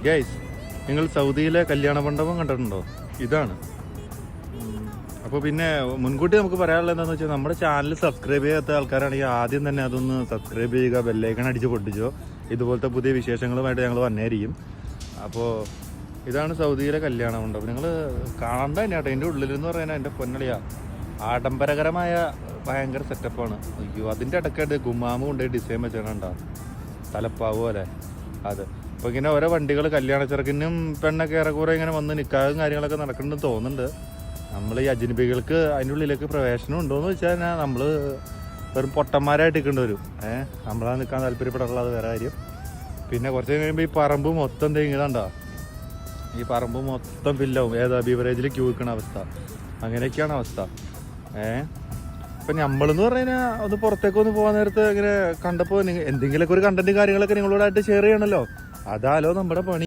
Guys, നിങ്ങൾ സൗദിയിലെ കല്യാണ മണ്ഡപം കണ്ടിട്ടുണ്ടോ? ഇതാണ്. അപ്പോൾ പിന്നെ മുൻകൂട്ടി നമുക്ക് പറയാനുള്ളത് എന്താണെന്ന് വെച്ചാൽ, നമ്മുടെ ചാനൽ സബ്സ്ക്രൈബ് ചെയ്യാത്ത ആൾക്കാരാണെങ്കിൽ ആദ്യം തന്നെ അതൊന്ന് സബ്സ്ക്രൈബ് ചെയ്യുക, ബെല്ലൈക്കൺ അടിച്ച് പൊട്ടിച്ചോ. ഇതുപോലത്തെ പുതിയ വിശേഷങ്ങളുമായിട്ട് ഞങ്ങൾ വന്നേരിക്കും. അപ്പോൾ ഇതാണ് സൗദിയിലെ കല്യാണ മണ്ഡപം. നിങ്ങൾ കാണണ്ട തന്നെ കേട്ടോ. എൻ്റെ ഉള്ളിലെന്ന് പറയുന്നത് എൻ്റെ പൊന്നളിയാ, ആഡംബരകരമായ ഭയങ്കര സെറ്റപ്പാണ്. അയ്യോ, അതിൻ്റെ ഇടയ്ക്കായിട്ട് ഗുമാമ കൊണ്ടുപോയി ഡിസൈൻ വെച്ചിട്ടുണ്ടോ, തലപ്പാവ് പോലെ. അത് അപ്പോൾ ഇങ്ങനെ ഓരോ വണ്ടികൾ കല്യാണ ചെറുക്കിനും പെണ്ണൊക്കെ ഏറെക്കുറെ ഇങ്ങനെ വന്ന് നിക്കാഹും കാര്യങ്ങളൊക്കെ നടക്കുന്നുണ്ടെന്ന് തോന്നുന്നുണ്ട്. നമ്മൾ ഈ അജ്നബികൾക്ക് അതിൻ്റെ ഉള്ളിലേക്ക് പ്രവേശനം ഉണ്ടോയെന്ന് വെച്ചാൽ നമ്മൾ വെറും പൊട്ടന്മാരായിട്ട് നിൽക്കേണ്ടി വരും. നമ്മളാ നിൽക്കാൻ താല്പര്യപ്പെടാറുള്ളത് വേറെ കാര്യം. പിന്നെ കുറച്ച് കഴിയുമ്പോൾ ഈ പറമ്പ് മൊത്തം തെങ്ങിയതാണ്ടോ, ഈ പറമ്പ് മൊത്തം ഫില്ലാവും. ഏതാ ബീവറേജിൽ ക്യൂ നിൽക്കണ അവസ്ഥ. അങ്ങനെയൊക്കെയാണ് അവസ്ഥ. ഇപ്പം നമ്മളെന്ന് പറഞ്ഞു കഴിഞ്ഞാൽ ഒന്ന് പുറത്തേക്ക് ഒന്ന് പോകാൻ നേരത്ത് ഇങ്ങനെ കണ്ടപ്പോൾ എന്തെങ്കിലുമൊക്കെ ഒരു കണ്ടന്റ് കാര്യങ്ങളൊക്കെ നിങ്ങളോടായിട്ട് ഷെയർ ചെയ്യണമല്ലോ. അതാലോ നമ്മുടെ പണി.